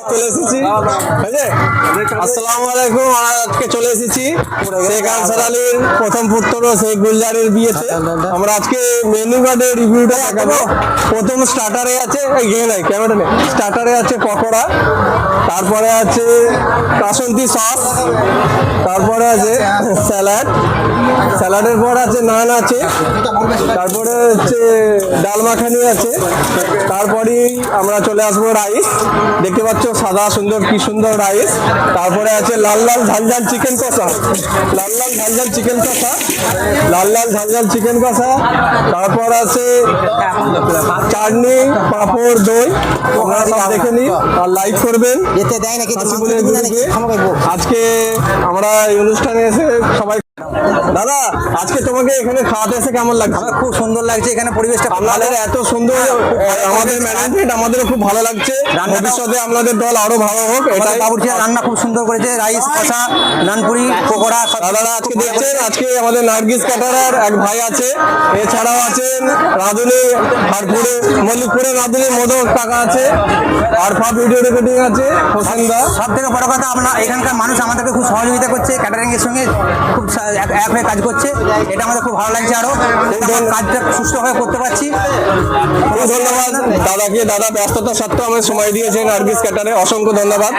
চলে এসেছি। আসসালামু আলাইকুম। আজকে চলে এসেছি শেখ আনসার আলীর প্রথম পুত্র শেখ গুলজারের বিয়েতে। আমরা আজকে মেনু কার্ডের রিভিউটা দেখাবো। প্রথম স্টার্টারে আছে ক্যামেরা নেই, স্টার্টারে আছে পকোড়া, তারপরে আছে কাসন্তি সস, তারপরে আছে স্যালাড, স্যালাডের পর আছে নান আছে, তারপরে হচ্ছে ডাল মাখানি আছে, তারপরেই আমরা চলে আসবো রাইস। দেখতে পাচ্ছ সাদা সুন্দর কি সুন্দর রাইস। তারপরে আছে লাল লাল ঝাল ঝাল চিকেন কষা, লাল লাল ঝাল ঝাল চিকেন কষা, লাল লাল ঝাল ঝাল চিকেন কষা। তারপর আছে চাটনি, পাঁপড়, দই। আপনারা সব দেখে নিন আর লাইক করবেন। আজকে আমরা এই অনুষ্ঠানে এসে সবাই, দাদা আজকে তোমাকে এখানে খাওয়াতে এসে কেমন লাগছে? আমার খুব সুন্দর লাগছে, এখানে পরিবেশটা আপনাদের এত সুন্দর, আমাদের ম্যানেজমেন্ট আমাদেরও খুব ভালো লাগছে। ভবিষ্যতে আপনাদের দল আরো ভালো হোক, এটাই। বাবুর্চিয়া রান্না খুব সুন্দর করেছে, রাইস, কষা, নানপুরি, পকোড়া। দাদারা আজকে দেখছেন, আজকে আমাদের নার্গিস ক্যাটারার এক ভাই আছে, এছাড়াও আছেন রাঁধুনি হারপুরে মল্লিকপুরে রাঁধুনি মোদক কাকা আছে, আর ভিডিও রেকর্ডিং আছে হোসেন দা। সব থেকে বড় কথা, আপনার এখানকার মানুষ আমাদেরকে খুব সহযোগিতা করছে, ক্যাটারিং এর সঙ্গে খুব এক হয়ে কাজ করছে। এটা আমাদের খুব ভালো লাগছে। আরো কাজটা সুষ্ঠুভাবে করতে পারছি। খুব ধন্যবাদ দাদাকে, দাদা ব্যস্ততা সত্ত্বেও আমাদের সময় দিয়েছেন নার্গিস ক্যাটারে, অসংখ্য ধন্যবাদ।